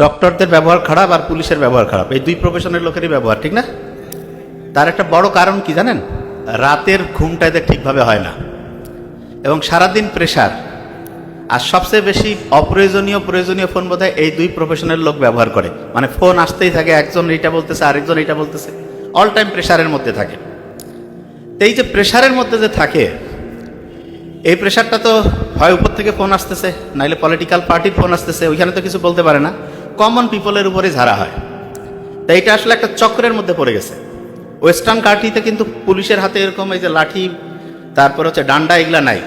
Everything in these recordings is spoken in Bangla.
ডক্টরদের ব্যবহার খারাপ আর পুলিশের ব্যবহার খারাপ, এই দুই প্রফেশনের লোকেরই ব্যবহার ঠিক না। তার একটা বড় কারণ কি জানেন? রাতের ঘুমটা এদের ঠিকভাবে হয় না এবং সারাদিন প্রেশার। আর সবচেয়ে বেশি প্রয়োজনীয় ফোন বোধহয় এই দুই প্রফেশনের লোক ব্যবহার করে। মানে ফোন আসতেই থাকে, একজন এইটা বলতেছে আরেকজন এইটা বলতেছে, অল টাইম প্রেশারের মধ্যে থাকে। এই যে প্রেশারের মধ্যে যে থাকে, এই প্রেশারটা তো হয় উপর থেকে ফোন আসতেছে, নাইলে পলিটিক্যাল পার্টির ফোন আসতেছে, ওইখানে তো কিছু বলতে পারে না, কমন পিপলের উপরে ঝাড়া হয়। তাই এটা আসলে একটা চক্রের মধ্যে পড়ে গেছে। ওয়েস্টার্ন কান্ট্রিতে কিন্তু পুলিশের হাতে এরকম এই যে লাঠি, তারপর হচ্ছে ডান্ডা, এগুলা নাই,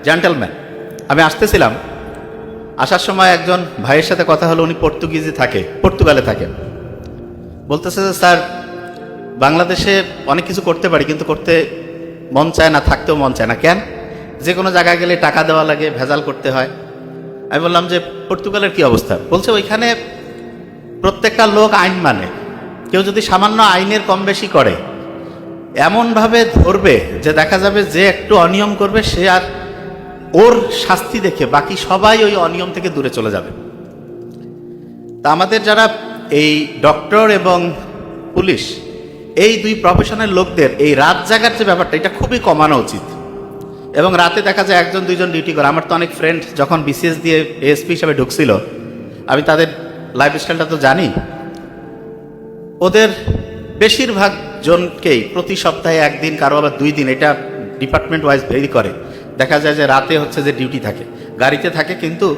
জেন্টেলম্যান। আমি আসতেছিলাম, আসার সময় একজন ভাইয়ের সাথে কথা হলো, উনি পর্তুগালে থাকে। বলতেছে যে স্যার, বাংলাদেশে অনেক কিছু করতে পারি কিন্তু করতে মন চায় না, থাকতেও মন চায় না। কেন? যে কোনো জায়গায় গেলে টাকা দেওয়া লাগে, ভেজাল করতে হয়। আমি বললাম যে পর্তুগালের কি অবস্থা? বলছে ওইখানে প্রত্যেকটা লোক আইন মানে, কেউ যদি সামান্য আইনের কম বেশি করে এমনভাবে ধরবে যে দেখা যাবে যে একটু অনিয়ম করবে সে আর ওর শাস্তি দেখে বাকি সবাই ওই অনিয়ম থেকে দূরে চলে যাবে। তা আমাদের যারা এই ডক্টর এবং পুলিশ, এই দুই প্রফেশনের লোকদের এই রাত জাগার যে ব্যাপারটা, এটা খুবই কমানো উচিত। এবং রাতে দেখা যায় একজন দুইজন ডিউটি করে। আমার তো অনেক ফ্রেন্ড যখন বিসিএস দিয়ে এএসপি হিসাবে ঢুকছিল, আমি তাদের লাইফস্টাইলটা তো জানি। ওদের বেশিরভাগ জনকেই প্রতি সপ্তাহে একদিন, কারো আবার 2 দিন, এটা ডিপার্টমেন্ট ওয়াইজ ভেরি করে, দেখা যায় যে রাতে হচ্ছে যে ডিউটি থাকে, গাড়িতে থাকে। কিন্তু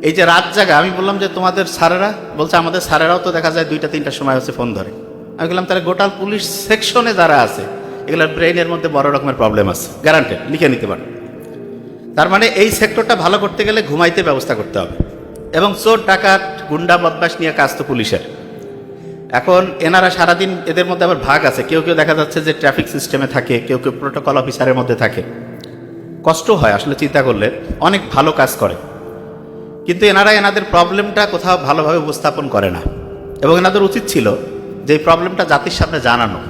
এই যে রাত জাগা, আমি বললাম যে তোমাদের স্যারেরা, বলছে আমাদের স্যারেরাও তো দেখা যায় 2টা-3টার সময় হচ্ছে ফোন ধরে। আমি বললাম তাহলে গোটাল পুলিশ সেকশনে যারা আছে এগুলোর ব্রেইনের মধ্যে বড় রকমের প্রবলেম আছে, গ্যারান্টেড, লিখে নিতে পারেন। তার মানে এই সেক্টরটা ভালো করতে গেলে ঘুমাইতে ব্যবস্থা করতে হবে। এবং চোর ডাকাত গুন্ডা বদমাশ নিয়ে কাজ তো পুলিশের। এখন এনারা সারাদিন, এদের মধ্যে আবার ভাগ আছে, কেউ কেউ দেখা যাচ্ছে যে ট্রাফিক সিস্টেমে থাকে, কেউ কেউ প্রোটোকল অফিসারের মধ্যে থাকে। কষ্ট হয় আসলে চিন্তা করলে, অনেক ভালো কাজ করে, কিন্তু এনারা এনাদের প্রবলেমটা কোথাও ভালোভাবে উপস্থাপন করে না। এবং এনাদের উচিত ছিল যে এই প্রবলেমটা জাতির সামনে জানানো।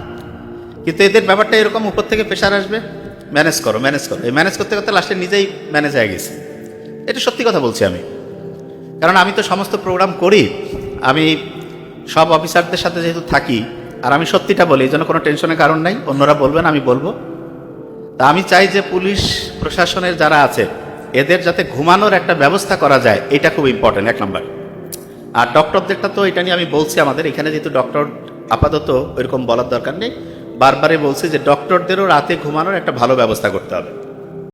কিন্তু এদের ব্যাপারটা এরকম, উপর থেকে প্রেশার আসবে, ম্যানেজ করো। এই ম্যানেজ করতে করতে লাস্টে নিজেই ম্যানেজ হয়ে গেছে। এটা সত্যি কথা বলছি আমি, কারণ আমি তো সমস্ত প্রোগ্রাম করি, আমি সব অফিসারদের সাথে যেহেতু থাকি, আর আমি সত্যিটা বলি, এই জন্য কোনো টেনশনের কারণ নাই। অন্যরা বলবেন, আমি বলবো। তা আমি চাই যে পুলিশ প্রশাসনের যারা আছে এদের যাতে ঘুমানোর একটা ব্যবস্থা করা যায়, এটা খুব ইম্পর্টেন্ট, 1 নম্বর। আর ডক্টরদেরটা তো এটা নিয়ে আমি বলছি, আমাদের এখানে যেহেতু ডক্টর আপাতত ওইরকম বলার দরকার নেই, বারবারই বলছি যে ডক্টরদেরও রাতে ঘুমানোর একটা ভালো ব্যবস্থা করতে হবে।